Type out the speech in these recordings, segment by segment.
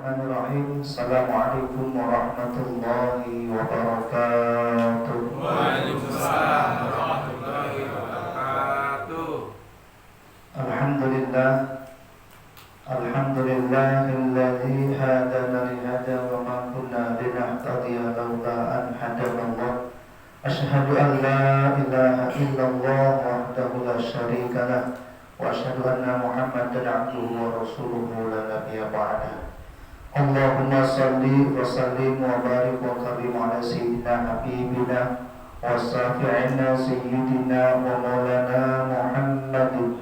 Bismillahirrahmanirrahim. Assalamualaikum warahmatullahi wabarakatuh. Waalaikumsalam warahmatullahi wabarakatuh. Alhamdulillah. Alhamdulillahilladzi hadana li hada wa ma kunna linahtadiya laula an hadana Allah. Asyhadu an la ilaha illallah wahdahu la syarika lah. Wa asyhadu anna Muhammadan abduhu wa rasuluhu la nabiyya ba'dah. Allahumma salli wa sallim wa barik wa karim ala sayyidina habibina wa syafi'ina sayyidina wa maulana Muhammadin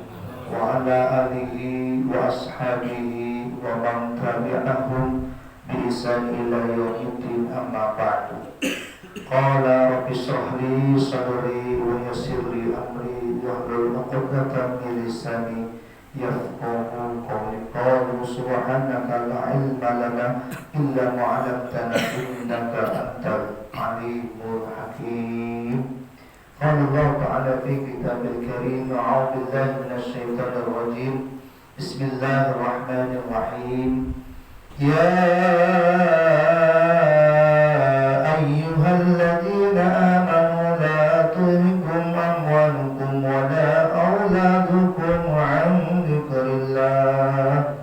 wa ala alihi wa ashabihi wa man tabi'ahum bi ihsan ila yaumiddin, amma ba'du. Qala rabbi shrah li sadri wa yassir li amri wahlul 'uqdatam min lisani yafqahu qawli. Qalu subhanaka la ilma lana illa ma 'allamtana innaka antal alimul hakim. Qala Allah ta'ala fi kitabil karim, a'udzu billahi minasy syaithanir rajim. Bismillahirrahmanirrahim. Ya ayyuhalladzina amanu la tulhikum amwalukum wa la auladukum an dzikrillah.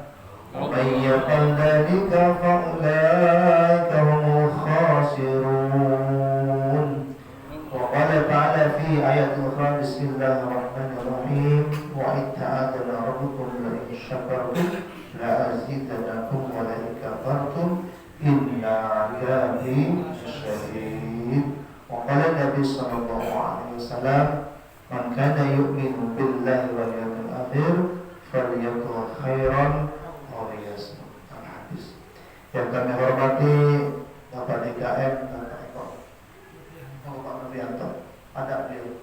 Wa may yaf'al dzalika fa ulaika humul khasirun. Wa qala ta'ala fi ayatil ukhra, bismillahirrahmanirrahim. Wa in ta'adzana rabbukum la in syakartum la azidannakum wa la in kafartum inna 'adzabi syadid. Wa qala Nabi sallallahu alaihi wasallam, man kana yu'minu billahi wal yawmil akhir falyakul khairan aw liyasmut. Al-hadis. Yang kami hormati Bapak DKM, Bapak Eko, Bapak Novianto, ada beliau,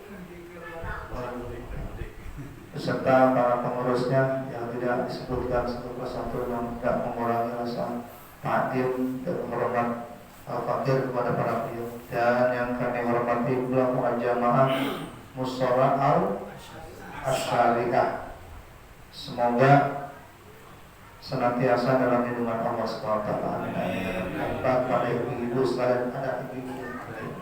beserta para pengurusnya yang tidak disebutkan satu persatu, yang tidak mengurangi rasa takdim dan hormat fakir kepada para beliau. Dan yang kami hormati ulama jamaah Musyawarah Al-Asyariah, semoga senantiasa dalam lindungan Allah SWT. Pada ibu-ibu sekalian, ada ibu-ibu,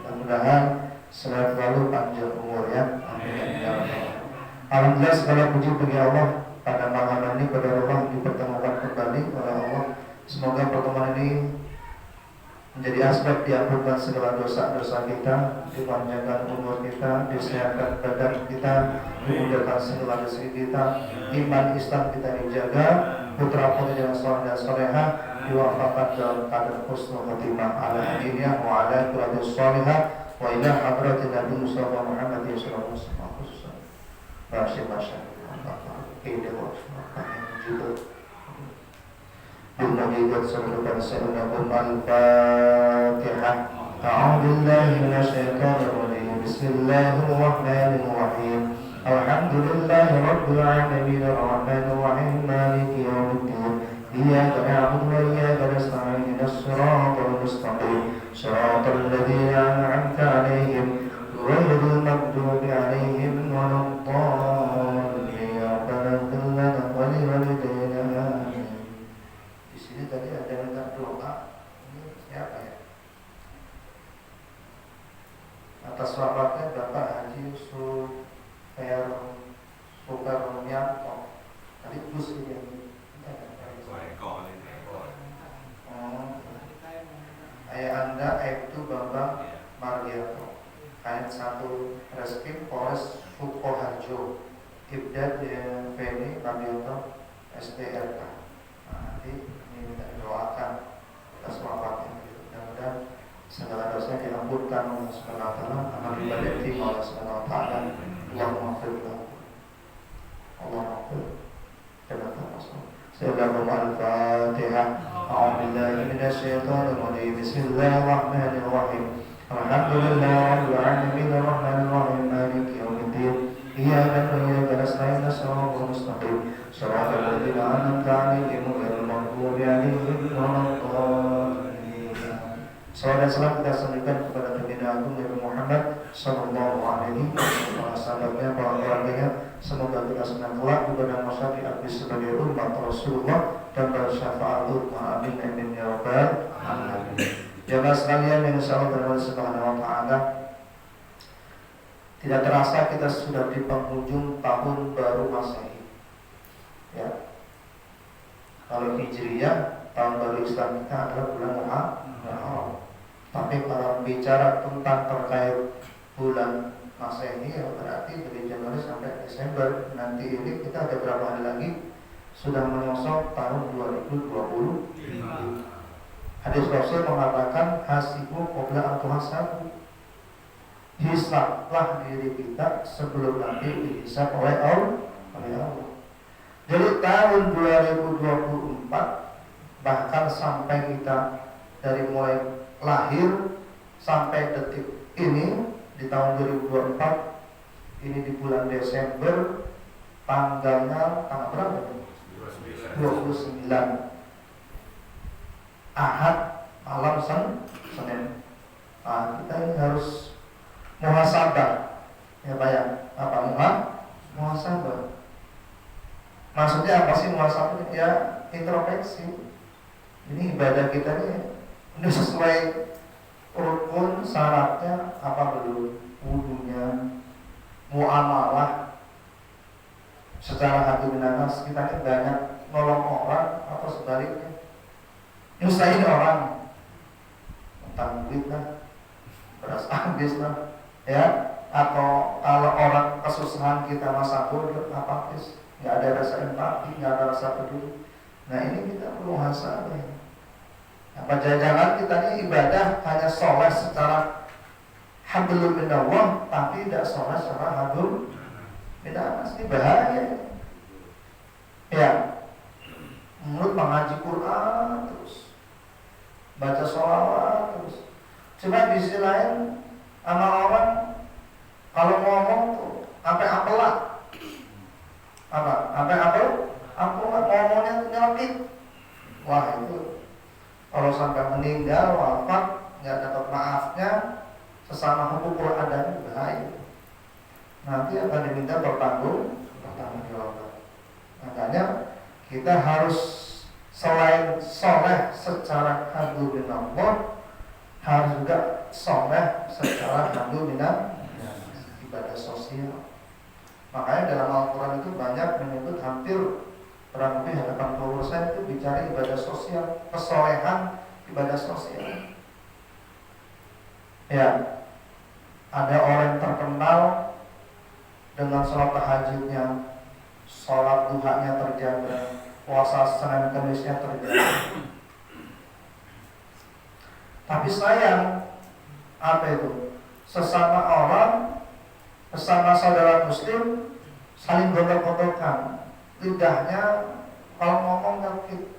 mudah-mudahan selalu panjang umur ya. Amin. Alhamdulillah, segala puji bagi Allah pada malam ini, pada Allah dipertemukan kembali oleh Allah. Semoga pertemuan ini menjadi asbab diampunkan segala dosa-dosa kita, dipanjangkan umur kita, disehatkan badan kita, dimudahkan segala rezeki kita, iman Islam kita dijaga, putra putri yang saleh dan salehah diwafaqkan dalam keadaan husnul khotimah ala diniyah wa ala qiratus salihah wa ila hadratin Nabi Mustafa Muhammad sallallahu alaihi wasallam. Masya-masya ini juga بالمجيدات سبحانه وتعالى. الفاتحة. أعوذ بالله من الشيطان الرجيم. بسم الله الرحمن الرحيم. الحمد لله رب العالمين الرحمن الرحيم مالك يوم الدين. إياك نعبد وإياك نستعين اهدنا الصراط المستقيم صراط الذين أنعمت عليهم غير المغضوب عليهم ولا الضالين. ربنا اغفر لنا ولوالدينا. Ini tadi ada minta doa. Ini siapa ya? Atas wafatnya Bapak Haji Sukarnianto. Tadi Gus ini. Ayah Anda itu Bambang Margianto, Kanit 1 Reskrim Polres Sukoharjo, Ibdat Feni Margianto STRK. Nanti minta doakan atas wafatnya, mudah-mudahan segala dosa diampunkan oleh Subhanahu wa taala, amal ibadah oleh Subhanahu wa taala. Allahumma ighfir lahu. Allahumma ighfir. Al-Fatihah. A'udzu billahi minasy syaithanir rajim. Bismillahirrahmanirrahim. Alhamdulillahirabbil alamin arrahmanir rahim maliki yaumiddin. Iyyaka na'budu wa iyyaka nasta'in ihdinas mustaqim shiratal ladzina an'amta 'alaihim ghairil maghdubi 'alaihim waladdallin. Salawat dan salam kita sampaikan kepada Nabi Agung Nabi Muhammad sallallahu alaihi wasallam, para keluarganya. Semoga kita senang kelak di padang mahsyar diakui sebagai umat Rasulullah dan bersyafaat umma. Amin amin ya rabbal alamin. Jamaah sekalian yang insyaallah Allah Subhanahu wa taala, tidak terasa kita sudah di penghujung tahun baru Masehi. Ya. Kalau Hijriyah, tahun baru Islam kita adalah bulan Muharram. Tapi kalau bicara tentang terkait bulan Masehi, ya berarti dari Januari sampai Desember nanti ini kita ada berapa hari lagi sudah menyongsong tahun 2020. Hadis Rasul mengatakan hasibu qabla an tuhasabu. Hisablah diri kita sebelum nanti dihisab oleh Allah. Jadi tahun 2024 bahkan sampai kita dari mulai lahir sampai detik ini di tahun 2024 ini di bulan Desember tanggalnya tanggal berapa? 29 Ahad malam Senin. Nah, kita ini harus muhasabah. Ya Pak ya, apa muhasabah? Maksudnya apa sih muhasabah? Ya introspeksi. Ini ibadah kita ini udah sesuai rukun syaratnya apa belum? Wudunya, muamalah secara hati binanas kita ini banyak nolong orang atau sebaliknya nyusahin orang, tentang duit lah, beras habis lah, ya. Atau kalau orang kesusahan kita masa bodoh apatis, nggak ada rasa empati, nggak ada rasa peduli. Nah ini kita perlu muhasabah. Apa jangan kita ini ibadah hanya soleh secara hablum minallah, tapi tidak soleh secara hablum minanas. Ini bahaya. Ya, mulut mengaji Quran terus, baca sholawat terus. Cuma di sisi lain sama orang kalau ngomong tuh sampai apelat, sampai apelat ngomongnya tuh nyelkit. Wah itu kalau sampai meninggal wafat nggak dapat maafnya sesama hukukul adanya bahaya. Nanti akan diminta bertanggung jawab. Makanya kita harus selain soleh secara hablumillah, harus juga soleh secara hablumillah ibadah sosial. Makanya dalam Al-Quran itu banyak menyebut hampir kurang lebih 80% itu bicara ibadah sosial, kesolehan ibadah sosial. Ya, ada orang terkenal dengan sholat tahajudnya, sholat duhanya terjaga, puasa Senin Kamisnya terjaga. Tapi sayang, apa itu? Sesama orang, sesama saudara muslim saling gontok-gontokan. Lidahnya kalau ngomong nyelkit.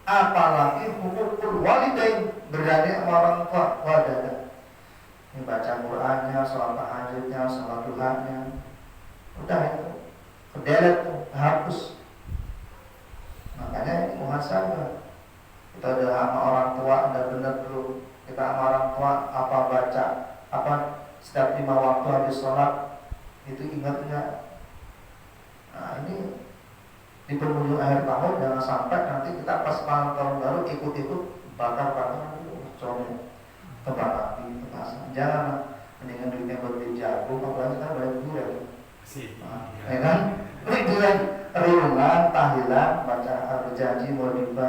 Apalagi hukukul walidain, berani sama orang tua, wadah. Ini baca Qur'annya, sholat tahajudnya, sholat duhanya, udah itu kedelet tuh, hapus. Makanya ini muhasabah. Kita udah sama orang tua, udah bener belum? Kita sama orang tua apa baca, apa setiap 5 waktu habis sholat itu ingat enggak? Nah ini di penghujung akhir tahun jangan sampai nanti kita pas malam tahun baru ikut-ikut bakar-bakar comel, kebakar api, petasan. Jangan, mendingan duitnya buat beli jagung, apalagi kita bayar durian. Ya kan? Durian, riungan, tahlilan, baca berjanji mau riba,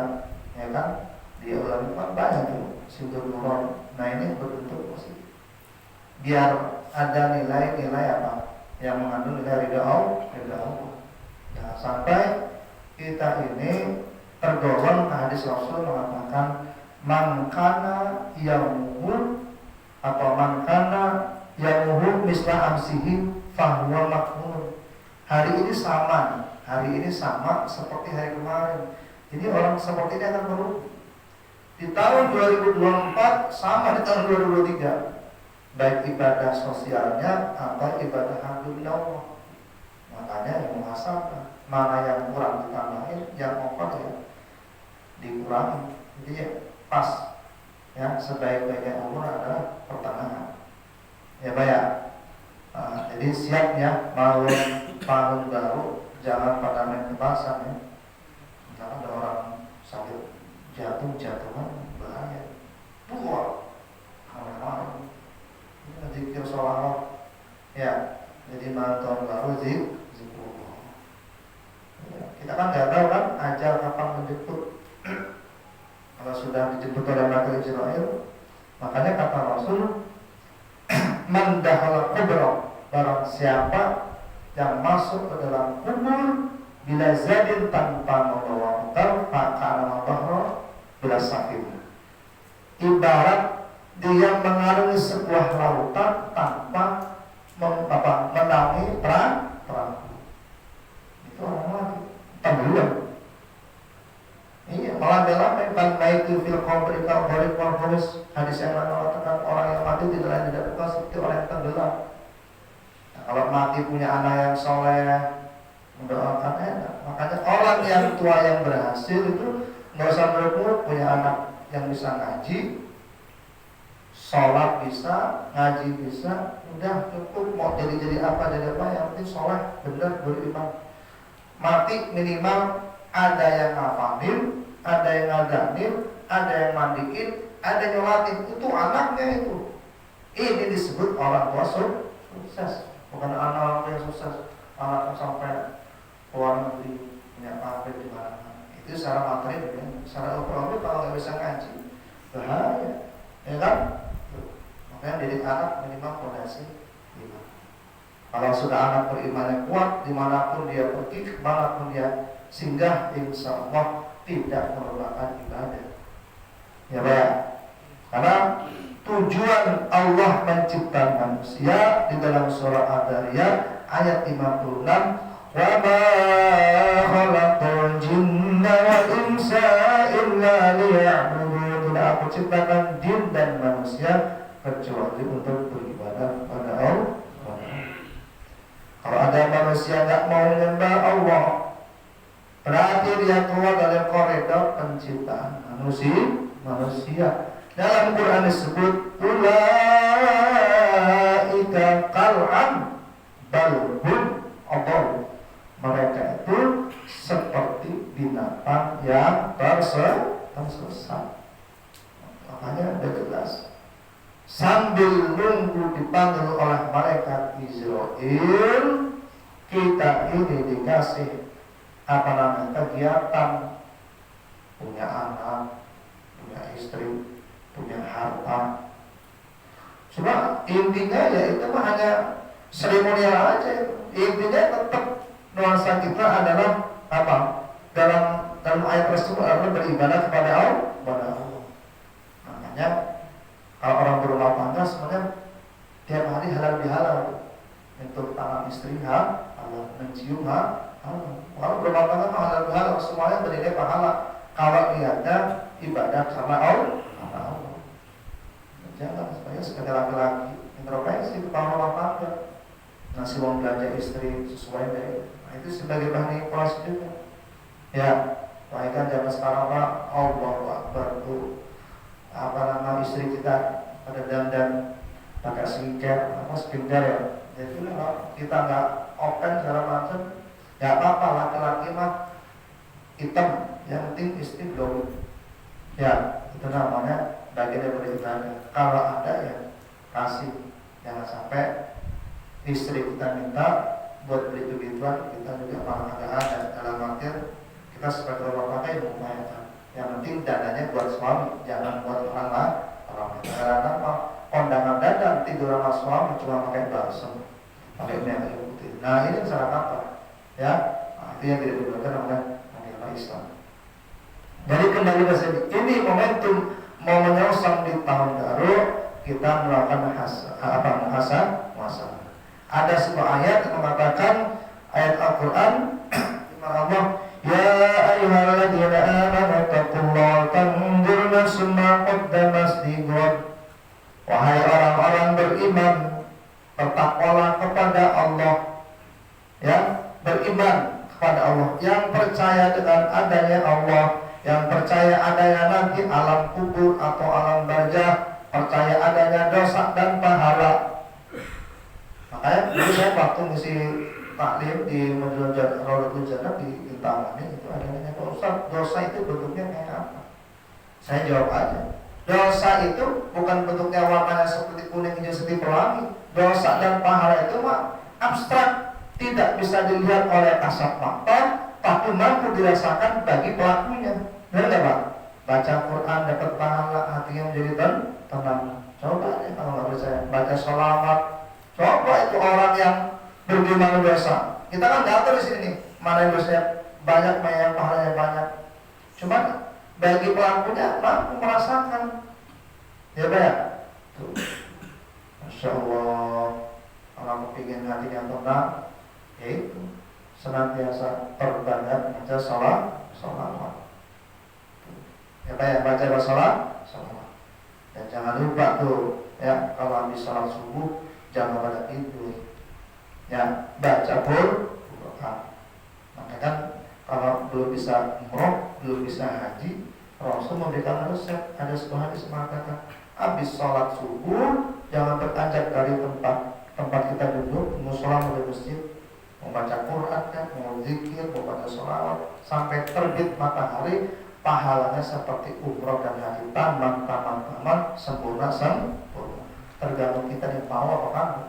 ya kan? Dia ulangi banyak tuh, sindur nurul. Nah ini berbentuk positif. Biar ada nilai-nilai apa yang mengandung nilai ridha Allah. Jangan sampai kita ini tergolong hadis Rasul mengatakan mangkana yamuhu atau mangkana yamuhu misla amsihi fahuwa makmur. Hari ini sama seperti hari kemarin. Jadi orang seperti ini akan merugi. Di tahun 2024 sama di tahun 2023, baik ibadah sosialnya atau ibadah hablumillah. Makanya yang muhasabah, mana yang kurang ditambahin, yang over ya dikurangi. Jadi ya pas, ya sebaik-baiknya umur adalah pertengahan. Ya Pak ya. Jadi siap ya mau tahun baru, jangan pada main ke pasar ya. Karena ada orang sakit jatuhan bahaya. Buah kalau zikir sholawat ya, jadi malam tahun baru zikrullah. Ya, kita kan nggak tahu kan ajal kapan menjemput. Kalau sudah dijemput oleh malaikat Israel, makanya kata Rasul, man dakhala kubra, barang siapa yang masuk ke dalam kubur bila zadin tanpa membawa bekal, maka bahra bila safina. Ibarat dia mengarungi sebuah lautan tanpa menaungi perahu. Itu orang mati, tenggelam. Iya, malah dalam kan maitu fil qabri ka gharib wal khamis. Hadis yang mengatakan orang yang mati tidak lain tidak bukan seperti orang yang tenggelam. Nah, kalau mati punya anak yang soleh, mendoakan enak. Makanya orang yang tua yang berhasil itu nggak usah muluk-muluk, punya anak yang bisa ngaji, sholat bisa, ngaji bisa, udah cukup. Mau jadi apa yang penting soleh, benar, beriman. Mati minimal ada yang ngafalin, ada yang ngadanin, ada yang mandiin, ada yang nyolatin. Itu anaknya itu. Ini disebut orang tua sukses, bukan anak yang sukses, anak sampai luar negeri, punya pabrik di mana-mana. Itu secara materi, ya. Secara ekonomi kalau nggak bisa ngaji, bahaya, ya kan? Makanya didik anak minimal fondasi iman. Kalau sudah anak berimannya kuat, dimanapun dia pergi, kemanapun dia singgah, insya Allah tidak merupakan ibadah. Ya Pak. Karena tujuan Allah menciptakan manusia di dalam surah Ad-Dariyat ayat 56, wa ma khalaqul jinna wal insa illa liya'budun. Tidak aku ciptakan jin dan manusia kecuali untuk beribadah pada Allah. Kalau ada manusia nggak mau menyembah Allah, berarti dia keluar dari koridor penciptaan manusia. Dalam Quran disebut ulaika qal'an bal hum adall. Mereka itu seperti binatang yang tersesat. Makanya udah jelas. Sambil nunggu dipanggil oleh malaikat Israel, kita ini dikasih kegiatan, punya anak, punya istri, punya harta. Cuma intinya ya itu mah hanya seremonial aja. Intinya tetap nuansa kita adalah apa? Dalam ayat tersebut adalah beribadah kepada Allah. Makanya kalau orang berumah tangga sebenarnya tiap hari halal bihalal, untuk tangan istri halal, mencium halal. Kalau berumah tangga halal bihalal semuanya bernilai pahala. Kalau niatnya ibadah sama Allah. Jangan supaya sebagai laki-laki introspeksi kepala rumah tangga, ngasih uang belanja istri sesuai dari. Nah, itu sebagai bahan evaluasi juga. Ya, kan zaman sekarang Pak, Allahu Akbar tuh istri kita pada dandan pakai skincare ya. Jadi kalau kita nggak open segala macam, nggak apa-apa, laki-laki mah hitam, yang penting istri glowing. Ya, itu namanya bagian dari beribadah. Kalau ada ya kasih, jangan sampai istri kita minta buat beli begituan, kita juga malah agak ada. Dalam artian kita sebagai orang pakai mengupayakan. Yang penting dananya buat suami, jangan buat orang lain. Karena kondangan dadan tidur sama suami cuma pakai balsam, pakai minyak putih. Nah ini salah kaprah, ya. Nah, itu yang tidak dibolehkan oleh agama Islam. Jadi kembali ke sini, ini momentum mau menyongsong di tahun baru, kita melakukan muhasabah. Ada sebuah ayat yang mengatakan, ayat Al-Quran, Allah, ya ayyuhalladzina amanu taqullaha tanzur nafsum ma qaddamat lighad. Wahai orang-orang beriman, bertakwalah kepada Allah, ya, beriman kepada Allah, yang percaya dengan adanya Allah, yang percaya adanya nanti alam kubur atau alam barzah, percaya adanya dosa dan pahala. Makanya dulu saya waktu mesti taklim di Madrasah Raudhatul Jannah di Intangannya itu ada nanya, Pak Ustaz, dosa itu bentuknya kayak apa? Saya jawab aja, dosa itu bukan bentuknya warnanya seperti kuning, hijau, seperti pelangi. Dosa dan pahala itu mah abstrak, tidak bisa dilihat oleh kasat mata, tapi mampu dirasakan bagi pelakunya. Benar nggak Pak? Baca Quran dapat pahala, hatinya menjadi tenang. Coba deh kalau nggak percaya, baca sholawat. Coba itu orang yang bergimana dosa. Kita kan nggak tahu di sini nih, mana yang dosanya banyak, mana yang pahalanya banyak. Cuma bagi pelakunya mampu merasakan. Ya Pak ya? Tuh. Masya Allah, orang kepingin hatinya tenang, yaitu senantiasa perbanyak baca sholawat. Ya Pak ya, baca sholawat. Dan jangan lupa tuh, ya kalau habis sholat subuh jangan pada tidur. Ya baca Quran. Maka kan kalau belum bisa umroh, belum bisa haji, Rasul memberikan resep. Ada sebuah hadis mengatakan, habis sholat subuh jangan beranjak dari tempat kita duduk, musola atau masjid, membaca Quran kan, mau zikir, membaca sholawat sampai terbit matahari. Pahalanya seperti umroh dan haji, tamat, sempurna. Tergantung kita yang mau apa kan?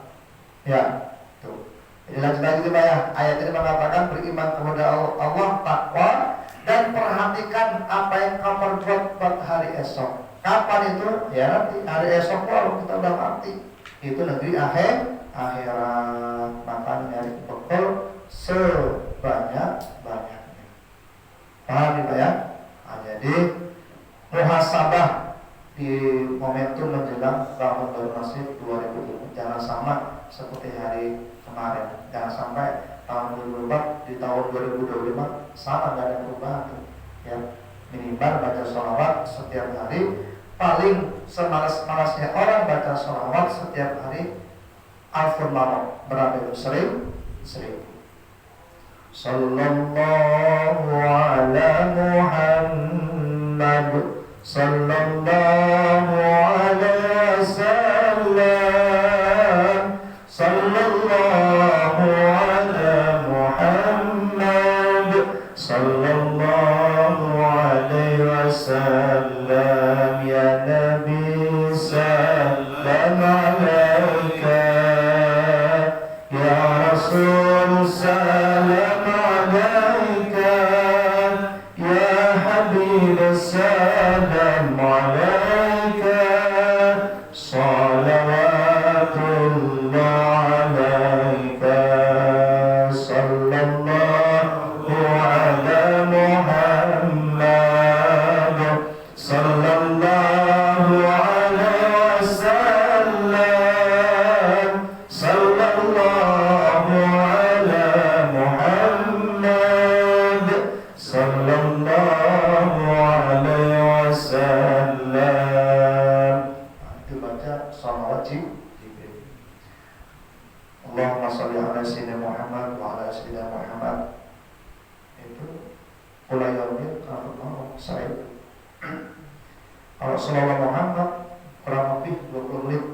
Ya, tuh. Jadi lanjut lagi tuh Pak ya. Ayat ini mengatakan beriman kepada Allah, takwa, dan perhatikan apa yang kamu buat buat hari esok. Kapan itu? Ya nanti hari esok kalau kita udah mati. Itu negeri akhirat. Maka nyari bekal sebanyak-banyaknya. Paham nih Pak ya? Jadi muhasabah di momentum menjelang tahun baru Masih 2020 jangan sama seperti hari kemarin. Jangan sampai tahun 2024 di tahun 2025 sama, nggak ada perubahan tuh. Ya, minimal baca sholawat setiap hari. Paling semalas-malasnya orang baca sholawat setiap hari alfun marah, berapa itu? Seribu. Sallallahu ala Muhammad, sallallahu alaihi wasallam, sallallahu ala Muhammad, sallallahu alaihi wasallam. Ya Nabi salam alaika, ya Rasul salam alaika, ya Habib salam alaika, salawatullah alaika, sallallahu ala Muhammad, sallallahu alaihi wasallam, sallallahu ala Muhammad, sallallahu alaihi wasallam. Itu baca salawat Jibril. Allahumma sholli ala sayyidina Muhammad wa ala sayyidina Muhammad. Itu ulayyamin kalau saya. Kalau salawat Muhammad kurang lebih 20 menit.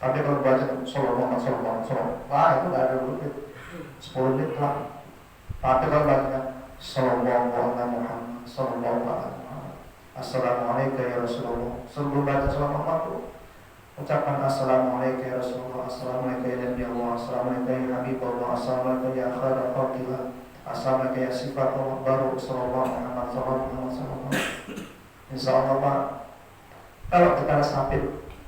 Tapi kalau baca salawat Muhammad, wah itu nggak ada 20 menit, 10 menit lah. Tapi kalau baca sallallahu alaihi Muhammad, sallallahu alaihi Muhammad, assalamualaikum ya Rasulullah. Sebelum baca salawat Muhammad, ucapkan assalamualaikum ya Rasulullah, assalamualaikum ya Nabi Allah, assalamualaikum ya Habib Allah, assalamualaikum ya khairat khalqillah, assalamualaikum ya sifat Allah baru, sallallahu Muhammad, sallallahu alaihi wasallam. Insyaallah Pak, kalau kita sakit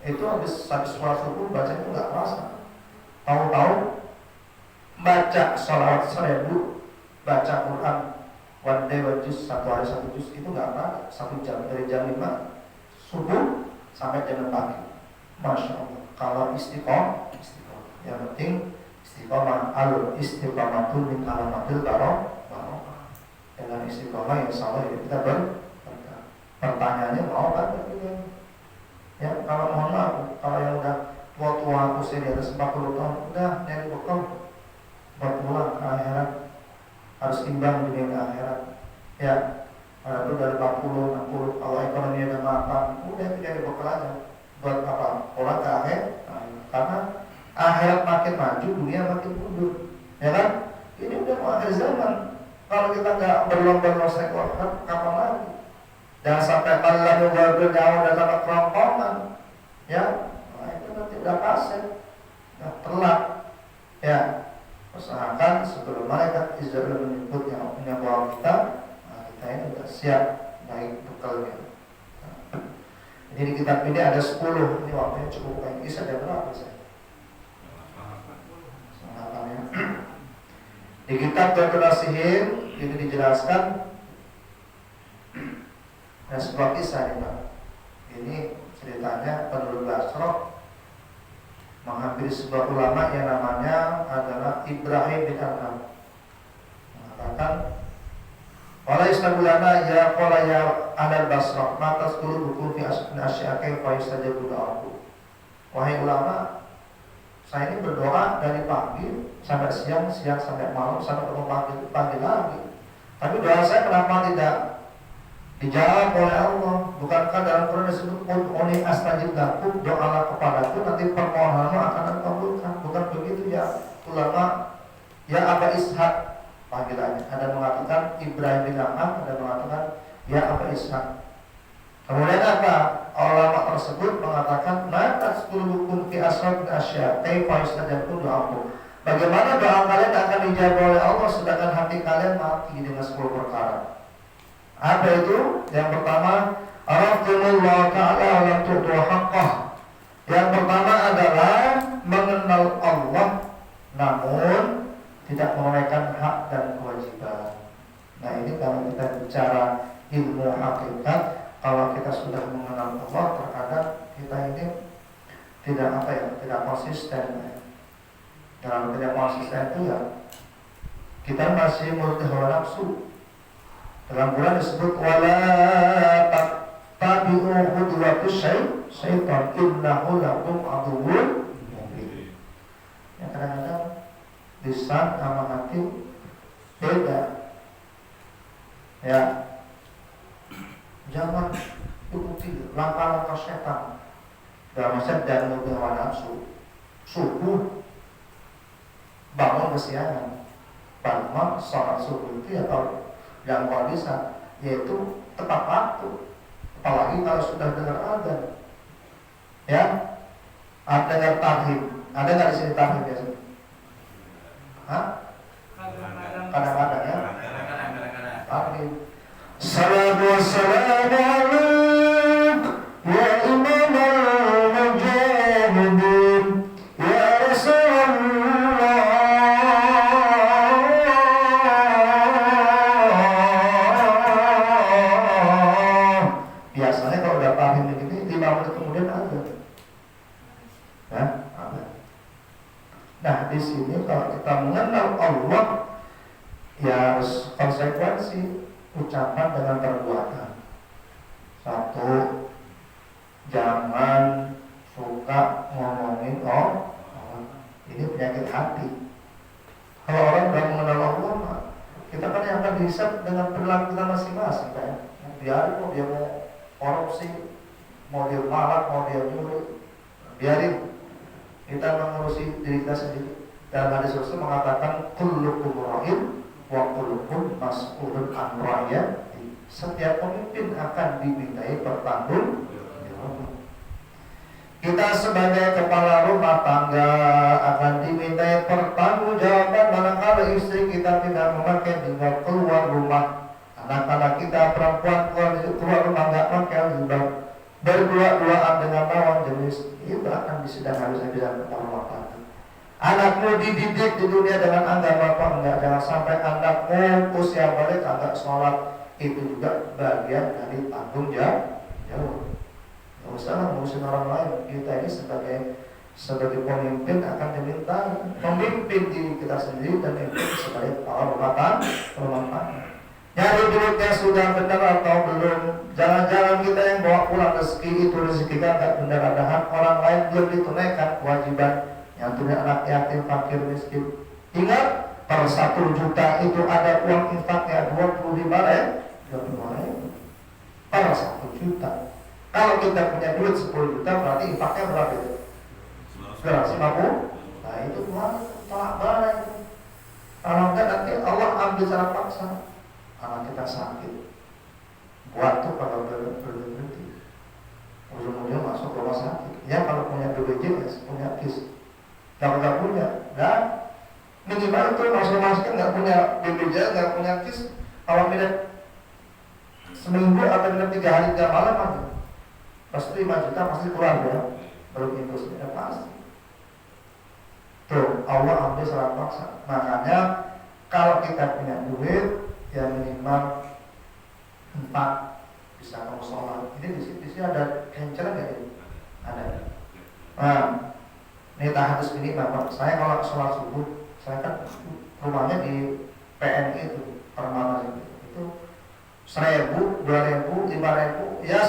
itu habis sholat subuh baca itu nggak terasa. Tahu-tahu baca sholawat 1000, baca Quran one day one juz, satu hari satu juz, itu nggak ada 1 jam, dari jam 5 subuh sampai jam 6 pagi. Masya Allah. Kalau istiqomah, yang penting istiqomah, istiqomatul min alamatil barokah. Dengan istiqomah insya Allah kita berkah. Pertanyaannya mau kan begitu? Ya kalau mohon maaf, kalau yang udah tua-tua usia di atas 40 tahun udah nyari bekal buat pulang ke akhirat, harus imbang dunia ke akhirat. Ya, itu dari 40, 60, kalau ekonominya udah mapan, udah itu nyari bekal aja. Buat apa? Pulang ke akhirat. Karena akhirat makin maju, dunia makin mundur. Ya kan? Ini udah mau akhir zaman. Kalau kita nggak berlomba-lomba Quran, kapan lagi? Jangan sampai Allah mengambil nyawa dalam kerongkongan, ya. Nah, itu nanti udah pasir, udah telat, ya. Usahakan sebelum malaikat Israel menyebut nyawa kita, nah, kita ini udah siap baik bekalnya. Jadi di kitab ini ada 10, ini waktunya cukup banyak. Isa ada berapa saya? Di kitab Tafsir Sihir itu dijelaskan ada sebuah kisah ini Pak. Ini ceritanya penduduk Basrah menghampiri sebuah ulama yang namanya adalah Ibrahim bin Adham, mengatakan wala istabulana ya qala ya ahlal Basrah mata seluruh hukum fi asyakai fa yastajabu da'aku. Wahai ulama, saya ini berdoa dari pagi sampai siang, siang sampai malam, sampai pagi lagi. Tapi doa saya kenapa tidak dijawab oleh Allah? Bukankah dalam Quran disebut ud'uni astajib lakum, doalah kepadaku nanti permohonanmu akan dikabulkan. Bukan begitu ya ulama? Ya Aba Ishaq panggilannya. Ada mengatakan Ibrahim bin Adham, ada mengatakan ya Aba Ishaq. Kemudian apa? Ulama tersebut mengatakan mata 10 hukum fi asrad asya kaifa yastajabu doaku. Bagaimana doa kalian akan dijawab oleh Allah sedangkan hati kalian mati dengan 10 perkara. Apa itu? Yang pertama, araftumullah ta'ala wa lam tu'tu haqqah. Yang pertama adalah mengenal Allah namun tidak menunaikan hak dan kewajiban. Nah, ini kalau kita bicara ilmu hakikat, kalau kita sudah mengenal Allah, terkadang kita ini tidak konsisten. Kalau tidak konsisten itu ya kita masih menurut hawa nafsu. Dalam Quran disebut wala tabi'u khudwatus syaitan innahu lakum aduwwun mubin. Ya, kadang-kadang lisan sama hati beda. Ya, jangan ikuti langkah-langkah setan dalam dan menurut hawa nafsu. Subuh bangun kesiangan, bangun sholat subuh itu ya kalau yang kalau bisa yaitu tepat waktu, apalagi kalau sudah dengar azan, ya, ada dengar tahrim, ada nggak di sini tahrim biasanya? Hah? Kadang-kadang ya. Tahrim. Salatu wassalamu alaik ya imamul mujahidin ya Rasulullah. Biasanya kalau udah tahrim begini 5 menit kemudian ada. Nah, ada. Nah, di sini kalau kita mengenal Allah ya harus konsekuensi ucapan dengan perbuatan. Satu, jangan suka ngomongin ini penyakit hati. Kalau orang sudah mengenal Allah, kita kan yang akan dihisab dengan perilaku kita masing-masing, kan? Biarin mau dia mau korupsi, mau dia malak, mau dia nyuri, biarin. Kita mengurusi diri kita sendiri. Dalam hadis Rasul mengatakan kullukum ra'in wa kullukum mas'ulun an ra'iyati. Setiap pemimpin akan dimintai pertanggungjawaban. Kita sebagai kepala rumah tangga akan dimintai pertanggungjawaban manakala istri kita tidak memakai jilbab keluar rumah, anak-anak kita perempuan keluar rumah nggak pakai jilbab, berdua-duaan dengan lawan jenis, itu akan disidang harus bisa kepala rumah tangga. Anakmu dididik di dunia dengan agama apa enggak? Jangan sampai anakmu usia balik agak sholat, itu juga bagian dari tanggung jawab. Nggak usah ngurusin orang lain. Kita ini sebagai pemimpin akan diminta memimpin diri kita sendiri dan itu sebagai kepala rumah tangga. Nyari duitnya sudah benar atau belum? Jangan-jangan kita yang bawa pulang rezeki itu rezeki kita nggak benar-benar, orang lain belum ditunaikan kewajiban. Yang punya anak yatim, fakir, miskin. Ingat, per 1 juta itu ada uang infaknya 25 ribu. Per 1 juta. Kalau kita punya duit 10 juta, berarti infaknya berapa itu? 150. Nah itu tolak bala itu. Kalau enggak nanti Allah ambil secara paksa. Anak kita sakit, batuk kalau berhenti, ujung-ujung masuk rumah sakit. Ya kalau punya BPJS, punya KIS, kalau nggak punya, dan minimal itu masuk nggak punya BPJS, nggak punya KIS, kalau minat seminggu atau minat 3 hari 3 malam aja, pasti 5 juta pasti keluar ya, belum industri pasti. Tuh Allah ambil secara paksa. Makanya kalau kita punya duit ya minimal 4 bisa kamu sholat. Ini di sini ada kenceran nggak ini? Ada. Nah, ini tahadus ini bapak. Saya kalau sholat subuh, saya kan rumahnya di PNI itu Permana itu 1.000, 2.000, 5.000 ya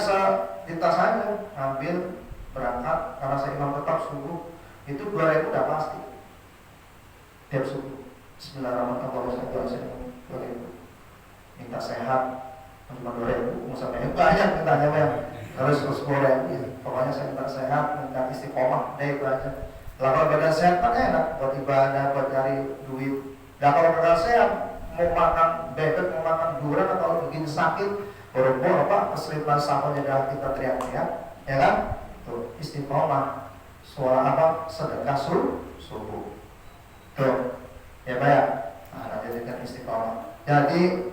di tas saya ambil berangkat karena saya imam tetap subuh itu 2.000 udah pasti tiap subuh. Bismillahirrahmanirrahim. 2.000 minta sehat cuma 2.000 misalnya banyak mintanya yang harus 10.000 pokoknya saya minta sehat, minta istiqomah deh itu aja. Lah kalau badan sehat kan enak buat ibadah, buat cari duit. Nah kalau badan sehat mau makan bebek, mau makan durian atau begini sakit boro-boro apa keselipan sampahnya dah kita teriak-teriak ya kan tuh istiqomah suara apa sedekah subuh tuh ya Pak ya. Nah jadikan istiqomah. Jadi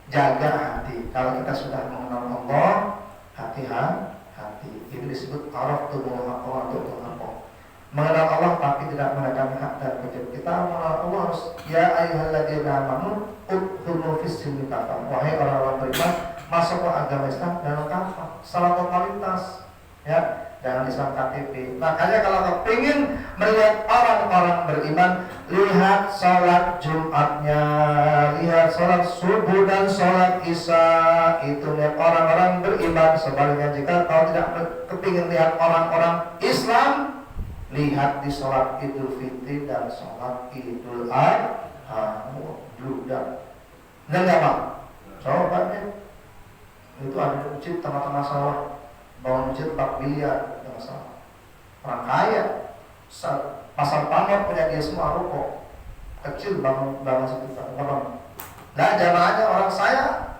jaga hati. Kalau kita sudah mengenal Allah, hati. Itu disebut araf tubuh Allah untuk Allah. Mengenal Allah tapi tidak menegakkan hak dan kewajiban. Kita mengenal Allah harus ya ayyuhalladzina amanu udkhulu fis-silmi kafah. Wahai orang-orang beriman, masuk ke agama Islam dalam kafah, secara totalitas. Ya, dengan Islam KTP. Makanya kalau kepingin melihat orang-orang beriman, lihat sholat Jumatnya, lihat sholat subuh dan sholat isya. Itu lihat orang-orang beriman. Sebaliknya jika kau tidak kepingin lihat orang-orang Islam, lihat di sholat Idul Fitri dan sholat Idul Adha. Bludak. Enggak Pak? Coba deh. Itu ada masjid tengah-tengah sawah. Bangun masjid 4 miliar, tidak masalah. Orang kaya, pasar Pamor punya dia semua ruko kecil bangun situ bangun. Nah jamaahnya orang saya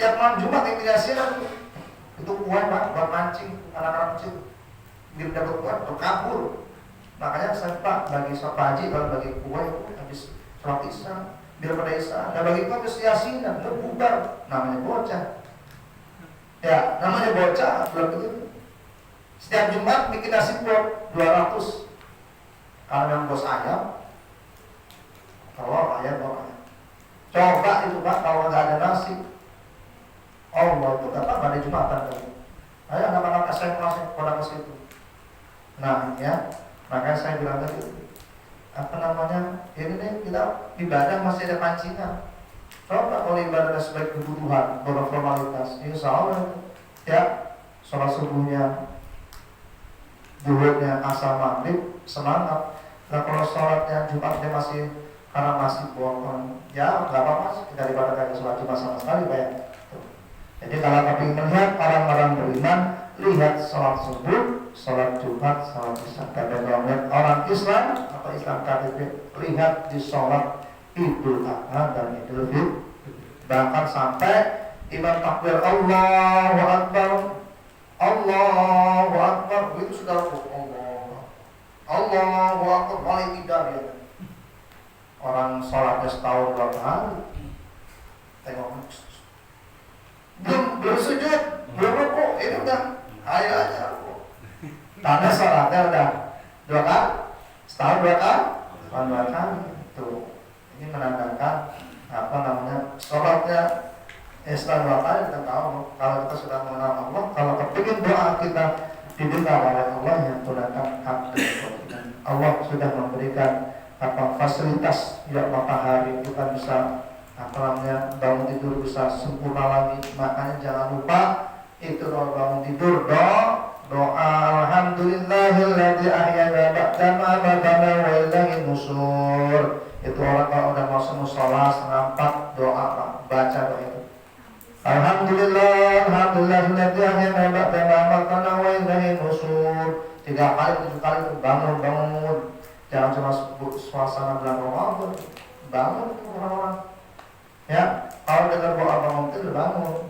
tiap malam Jumat imigrasian itu kue Pak buat mancing anak-anak kecil biar dapat kue berkabur. Makanya saya Pak bagi Pak Haji kalau bagi kue itu habis sholat isya biar pada isya. Nah bagi kue habis yasinan itu bubar namanya bocah. Ya, namanya bocah belum begitu. Setiap Jumat bikin nasi blok 200. Kalau yang bos ayam, telur ayam, coba itu Pak kalau nggak ada nasi. Allah itu kata nggak ada Jumatan lagi. Ayo anak-anak SMA pada ke situ. Nah ya, makanya saya bilang tadi apa namanya ini nih kita ibadah masih ada pancingan. Coba kalau ibadah sebagai kebutuhan, berformalitas, insya Allah ya sholat subuhnya, duhurnya, asar maghrib semangat. Nah kalau sholatnya Jumatnya masih karena masih buang ya nggak apa-apa daripada kayak sholat Jumat sama sekali banyak. Jadi kalau kami melihat orang-orang beriman, lihat sholat subuh, sholat Jumat, sholat isya. Dan kalau melihat orang Islam atau Islam KTP, lihat di sholat Idul Adha dan Idul Fitri. Bahkan sampai imam takbir Allahu Akbar, Allahu Akbar itu sudah Allahu Akbar paling tidak ya. Orang sholatnya setahun 2 kali, tengok belum sujud, belum rukuk, ini udah ayo aja rukuk. Tanda sholatnya udah 2 kali, setahun 2 kali, setahun 2 kali. Tuh, ini menandakan apa namanya sholatnya Islam 2 kali. Kita tahu kalau kita sudah mengenal Allah, kalau kepingin doa kita didengar oleh Allah yang tunaikan hak dan kewajiban. Allah sudah memberikan apa fasilitas ya matahari kita bisa apa namanya bangun tidur bisa sempurna lagi. Makanya jangan lupa itu kalau bangun tidur doa alhamdulillahilladzi ahyana ba'da ma amatana wa ilaihi nusur. Itu orang kalau udah masuk mushola setengah 4 doa Pak, baca doa itu. Alhamdulillahilladzi ahyana ba'da ma amatana wa ilaihi nusur. 3 kali 7 kali bangun. Jangan cuma suasana bulan Ramadan. bangun orang-orang. Ya, kalau dengar doa bangun tidur bangun.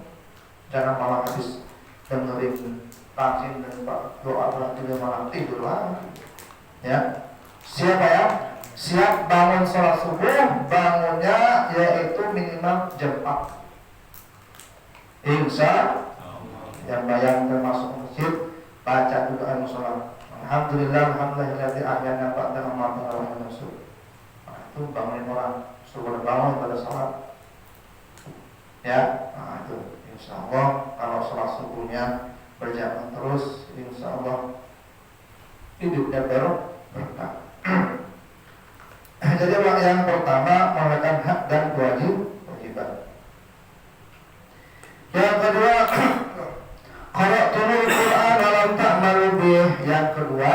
Jangan malah habis dengerin rajin dan doa tidur malah tidur lagi. Ya, siapa ya? Siap bangun sholat subuh, bangunnya yaitu minimal jam 4. Insya yang bayang masuk masjid, baca doa sholat. Alhamdulillah, alhamdulillahilladzi ahyana ba'da ma amata wa nasu. Itu bangunin orang, suruh bangun pada sholat. Ya, nah itu insya Allah kalau sholat subuhnya berjalan terus, insya Allah hidupnya berkah. Jadi yang pertama menunaikan hak dan kewajiban. Yang kedua, qara'tul Qur'an lam ta'malu bih. Yang kedua,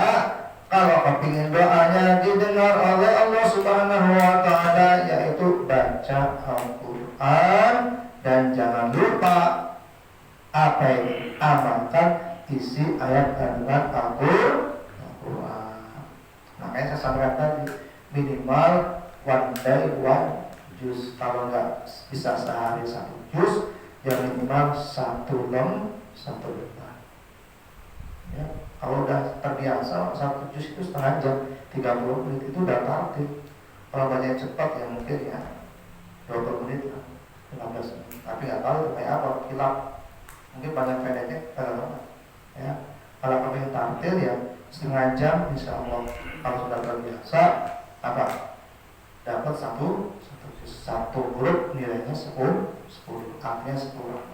kalau kepingin doanya didengar oleh Allah Subhanahu wa taala, yaitu baca Al-Qur'an dan jangan lupa apa itu amalkan isi ayat kandungan Al-Qur'an. Makanya saya sampaikan tadi minimal one day one juz, kalau nggak bisa sehari 1 juz, ya minimal 1 lembar. Ya, kalau udah terbiasa 1 juz itu setengah jam, 30 menit itu udah target. Kalau banyak cepat ya mungkin ya 20 menit, 15 menit. Tapi nggak tahu kayak apa, kilap. Mungkin banyak pendeknya, ya. Kalau kami target ya setengah jam, insya Allah. Kalau sudah terbiasa, apa? Dapat satu huruf nilainya 10, artinya 10.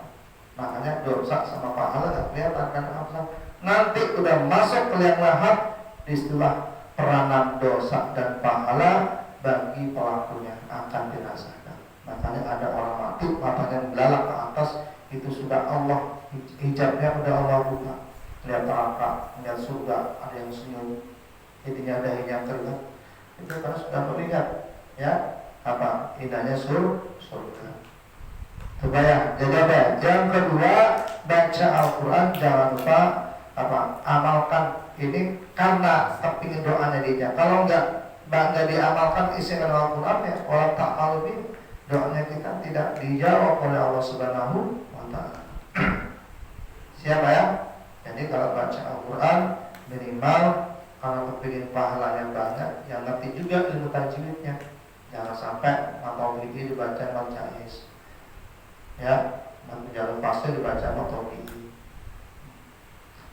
Makanya dosa sama pahala gak kelihatan kan apa? Nanti udah masuk ke liang lahat, istilah peranan dosa dan pahala bagi pelakunya akan dirasakan. Makanya ada orang mati matanya membelalak ke atas, itu sudah Allah, hijabnya udah Allah buka. Lihat neraka, lihat surga, ada yang senyum, intinya ada yang terlihat. Itu kan sudah melihat, ya apa indahnya surga. Supaya jadi apa ya? Yang kedua, baca Al-Quran, jangan lupa apa amalkan ini karena kepingin doanya dia. Kalau nggak diamalkan isi Al-Quran ya, orang tak malu ini doanya kita tidak dijawab oleh Allah Subhanahu wa taala. Siapa ya? Jadi kalau baca Al-Quran minimal kalau kepingin pahalanya banyak, yang ngerti juga ilmu tajwidnya. Jangan sampai atau fikih dibaca al-jaiz. Ya, jalur pasir dibaca al-tobi.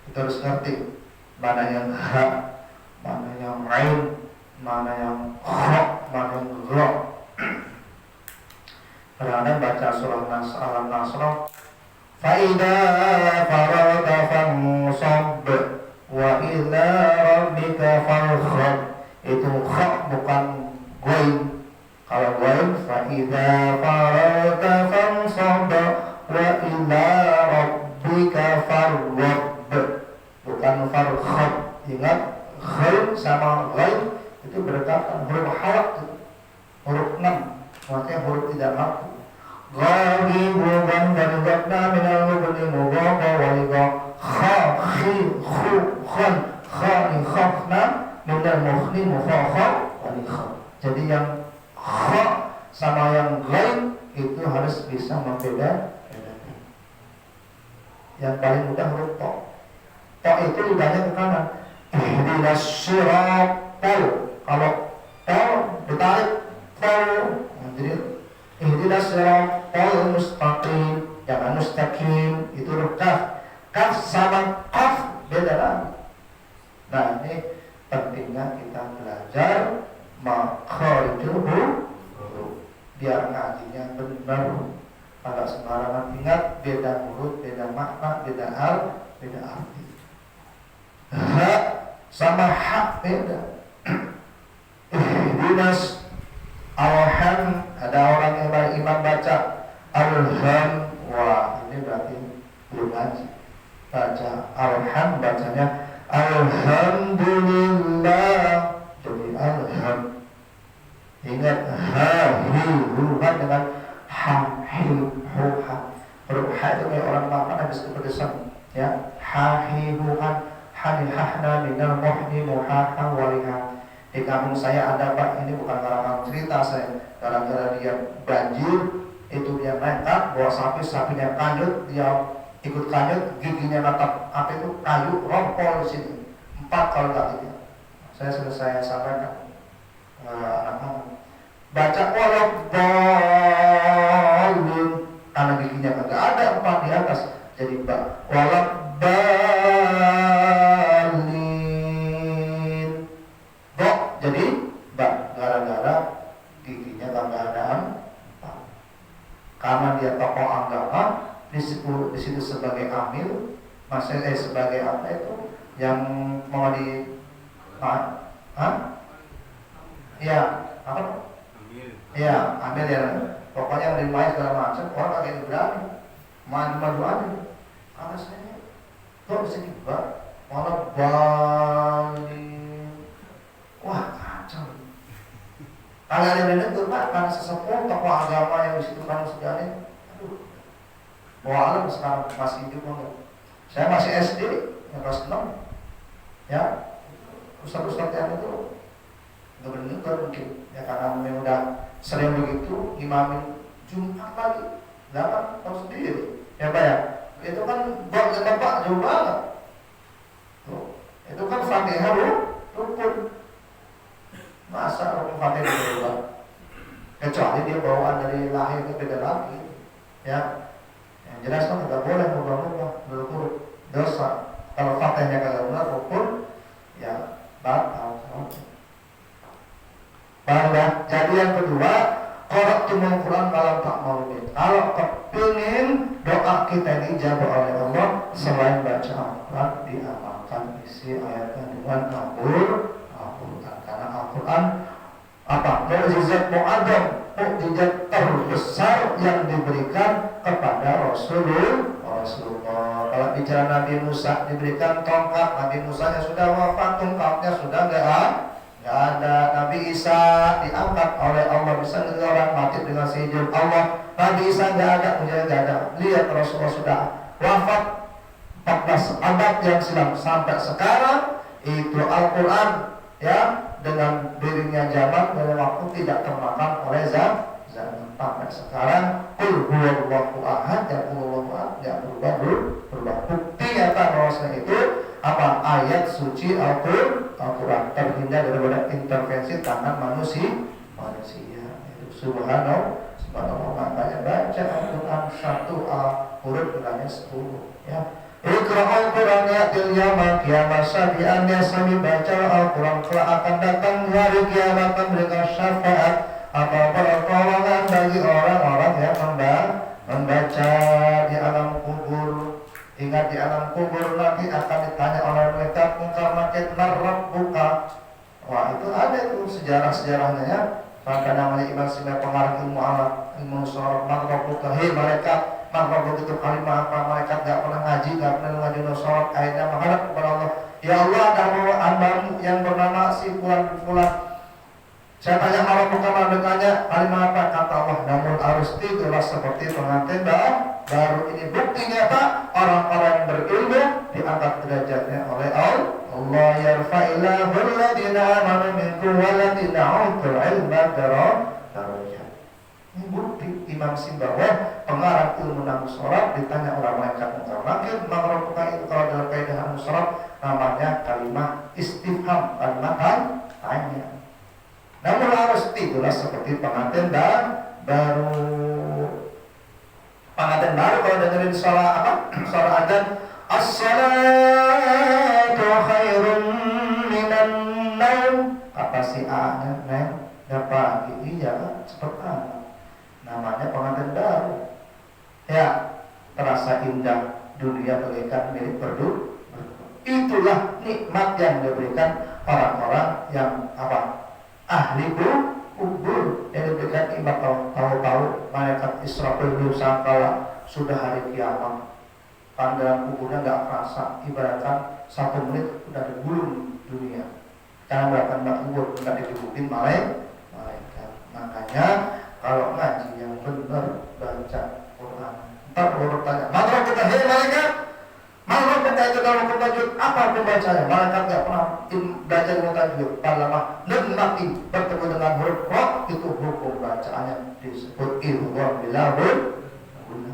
Kita harus ngerti mana yang ha, mana yang ain, mana yang kha, mana yang ra. Kadang-kadang baca surah Al-Nasr, fa idza faragta fansab wa ila rabbika farghab. Itu kha bukan ghain. Kalau ghain fa idza faragta fansab wa ila rabbika farghab, bukan farghab. Ingat, ghain sama ghain itu berdekatan, huruf halak itu, huruf 6, maksudnya huruf tidak mampu. Ghaibun dari ghabna minal mubni mughaqa waliga kha khi khu khan khani khafna minal mukhni mukhakha walikha. Jadi yang kha sama yang ghain itu harus bisa membedakan. Yang paling mudah huruf ta. Ta itu lidahnya ke kanan. Ihdinas siratal. Kalau ta ditarik ta, jadi ihdinas siratal mustaqim, jangan mustaqim, itu huruf kaf. Kaf sama qaf beda lagi. Nah, ini pentingnya kita belajar makharijul huruf biar ngajinya benar. Kalau sembarangan ingat, beda huruf, beda makna, beda beda arti. Ha sama hak beda. Ihdinas alham, ada orang yang imam baca alham, wah ini berarti belum ngaji. Baca alham, bacanya alhamdulillah, jadi alham. Ingat ha hi hu dengan ha hi hu ha. Huruf ha itu kayak orang makan habis kepedesan, ya. Ha hi hu ha hanil hahna minal muhni muhaha waliha. Di kampung saya ada Pak, ini bukan karangan cerita saya. Gara-gara dia banjir, itu dia nekat bawa sapi, sapinya kanyut, dia ikut kanyut, giginya natap apa itu kayu rompol di sini 4 kalau nggak 3. Saya selesai sampaikan anak-anak baca walau balun karena giginya nggak ada 4 di atas, jadi walau balin bok jadi gara-gara giginya nggak ada 4. Karena dia tokoh agama di situ sebagai amil, sebagai apa itu yang mau di ya apa? Ya amil ya, pokoknya yang dimulai segala macam orang kayak berani maju aja. Karena saya kok bisa juga malah balik, wah kacau. Kalau ada yang itu Pak, karena sesepuh tokoh agama yang di situ kan sejarahnya, aduh, bawa alam sekarang masih hidup banget. Saya masih SD, yang kelas 6, ya, ustaz-ustaz yang itu nggak benar mungkin, ya karena memang udah sering begitu, imamin Jumat lagi, 8 tahun sendiri, ya Pak ya, itu kan buat Bapak jauh banget, tuh, itu kan Fatihah rukun. Masa rukun Fatihah berubah? Kecuali dia bawaan dari lahir itu beda lagi, ya. Yang jelas kan tidak boleh berubah-ubah, berubah dosa. Kalau Fatihahnya kalau benar rukun, ya batal. Barulah. Jadi yang kedua, qara'tumul Quran malam tak maulid. Kalau kepingin doa kita dijawab oleh Allah, selain baca Al-Quran, diamalkan isi ayatnya dengan Al-Quran. Karena Al-Quran mukjizat mu'adzam, mukjizat terbesar yang diberikan kepada Rasulullah. Kalau bicara Nabi Musa diberikan tongkat, Nabi Musa nya sudah wafat, tongkatnya sudah nggak ada. Nabi Isa diangkat oleh Allah, bisa ngelihat orang mati dengan seizin Allah. Nabi Isa nggak ada, mujizat nggak ada. Lihat Rasulullah sudah wafat 14 abad yang silam sampai sekarang itu Al-Quran, ya, dengan berinya zaman dan waktu tidak termakan oleh zaman sampai sekarang. Qul huwallahu ahad, ya Allahu ahad, ya berubah. Bukti nyata bahwasanya itu ayat suci Al-Quran terhindar daripada intervensi tangan manusia. Itu subhanallah. Makanya baca Al-Quran 1 huruf bilangnya 10, ya. Iqra'ul Qur'an ya'til yaumil qiyamah syafi'an, sami baca Al-Quran kelak akan datang hari kiamat memberikan syafaat atau pertolongan bagi orang-orang yang membaca di alam kubur. Ingat di alam kubur nanti akan ditanya oleh mereka mungkar nakir marrabbuka. Wah itu ada itu sejarah-sejarahnya, ya. Maka namanya Imam Sina pengarang ilmu alam, ilmu sorok marrabbuka. Hei mereka, marrabbuka itu kalimat apa? Mereka nggak pernah ngaji, nggak pernah ngaji sorok. Akhirnya menghadap kepada Allah, ya Allah ada hambamu yang bernama si fulan. Saya tanya Allah bukan mendengarnya kalimat apa? Kata Allah, namun harus tidurlah seperti pengantin baru. Ini bukti nyata orang-orang yang berilmu diangkat derajatnya oleh Allah. Yarfa'illahu alladhina amanu minkum walladhina utul ilma darajat. Ini bukti Imam Simbawah pengarang ilmu nahu sholat ditanya orang malaikat mungkar nakir, mengerupukan itu kalau dalam kaidah nahu sholat namanya kalimat istifham, kalimat tanya. Namun harus tidurlah seperti pengantin baru. Pengantin baru kalau dengerin suara adzan, as-salatu khairun minan naum. Apa sih A-nya? Dapat iya cepat namanya pengantin baru. Ya, terasa indah dunia bagaikan milik berdua. Itulah nikmat yang diberikan orang-orang yang ahli kubur, yang diberikan iman. Tahu-tahu malaikat Israfil sangkala sudah hari kiamat, kan dalam kuburnya nggak terasa, ibaratkan 1 menit udah digulung dunia. Karena berapa mbak kubur nggak dikebukin malaikat. Makanya kalau ngaji yang benar, baca Quran, ntar kalau bertanya, mana kita, hei malaikat, mana kita, setelah itu kalau mau tajwid, apa pembacanya? Malaikat nggak pernah belajar ilmu tajwid. Lama mati bertemu dengan huruf qa, itu hukum bacaannya disebut idgham bilahul guna.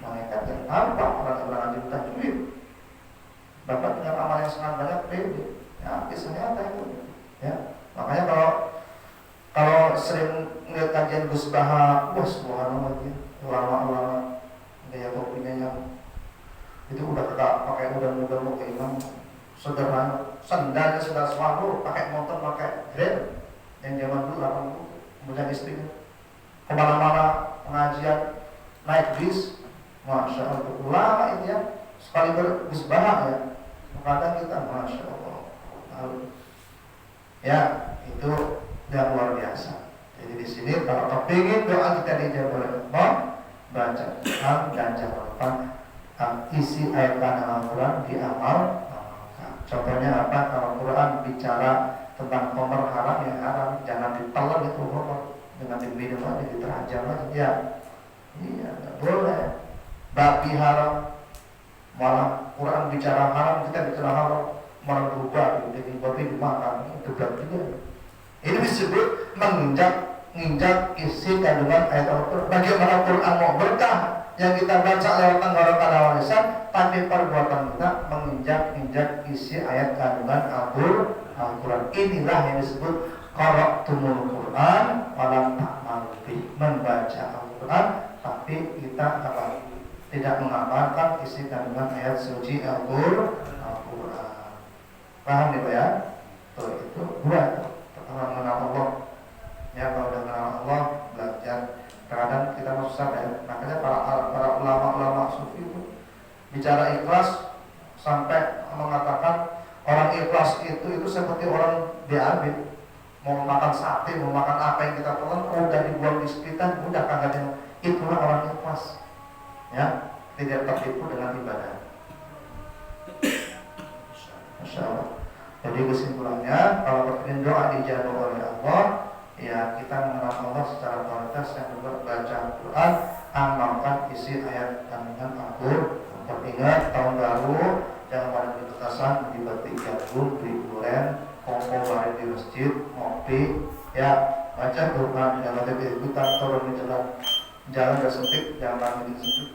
Malaikat yang apa orang-orang ahli tajwid. Bapak dengan amal yang sangat banyak pede. Ya, kisahnya itu. Ya, makanya kalau sering ngeliat kajian Gus Baha, wah subhanallah gitu. Ulama-ulama gaya kopinya yang itu udah pakai udah mau ke imam sederhana, sandalnya sudah selalu pakai motor, pakai grab yang zaman dulu 80 punya istrinya kemana-mana pengajian naik bis, masya Allah. Ulama itu ya sekali berbisbah ya, kadang kita masya Allah. Ya itu yang luar biasa. Jadi di sini kalau kepingin doa kita dijawab oleh Allah, baca Quran dan jawaban isi ayat Al-Quran di amal. Contohnya apa? Kalau Quran bicara tentang khamr haram, ya haram, jangan ditelan itu khamr, dengan diminum aja, diterajam aja. Ya, iya, nggak boleh. Babi haram, malah Quran bicara haram, kita bicara haram, malah berubah, jadi babi dimakan, itu berarti ini disebut menginjak isi kandungan ayat Al-Quran. Bagaimana Quran mau berkah yang kita baca lewat tenggorokan awal lisan, tapi perbuatan kita menginjak isi ayat kandungan Al-Quran. Inilah yang disebut qara'tumul Quran walam ta'malu bih, membaca Al-Quran tapi kita tidak mengamalkan isi kandungan ayat suci Al-Quran. Paham nih Pak ya? Tuh itu dua. Pertama mengenal Allah. Ya kalau udah mengenal Allah, belajar. Kadang kita susah ya. Makanya para ulama-ulama sufi itu bicara ikhlas sampai mengatakan orang ikhlas itu seperti orang BAB, mau makan sate, mau makan apa yang kita telan, udah dibuang di sekitar, udah kagak ada. Itulah orang ikhlas. Ya, tidak tertipu dengan ibadah. Masya Allah. Jadi kesimpulannya, kalau berpikir doa dijawab oleh Allah, ya kita mengenal Allah secara kualitas yang membaca Al-Quran, amalkan isi ayat kandungan Al-Quran. Ingat tahun baru jangan pada berketasan dibati jagung, beli duren, kongko bareng di masjid, ngopi, ya baca Quran, jangan ada ikutan turun di jalan gak sempit, jangan lagi di sempit.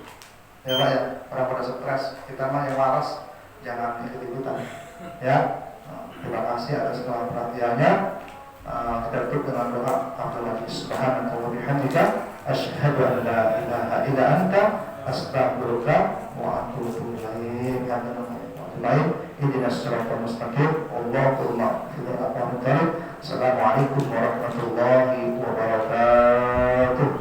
Ya Pak ya, orang pada stres, kita mah yang waras, jangan ikut-ikutan. Ya, terima kasih atas segala perhatiannya. Kita tutup dengan doa Abdul Majid subhanaka wa bihamdika asyhadu an la ilaha illa anta astaghfiruka wa atubu ilaik. Ihdinas siratal mustaqim. Allahumma fil aqwamil. Assalamualaikum warahmatullahi wabarakatuh.